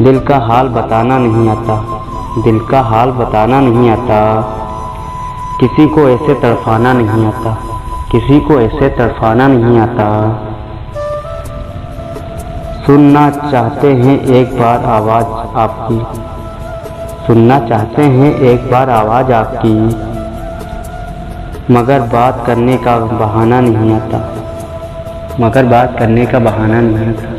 दिल का हाल बताना नहीं आता, दिल का हाल बताना नहीं आता, किसी को ऐसे तड़पाना नहीं आता, किसी को ऐसे तड़पाना नहीं आता। सुनना चाहते हैं एक बार आवाज़ आपकी, सुनना चाहते हैं एक बार आवाज़ आपकी, मगर बात करने का बहाना नहीं आता, मगर बात करने का बहाना नहीं आता।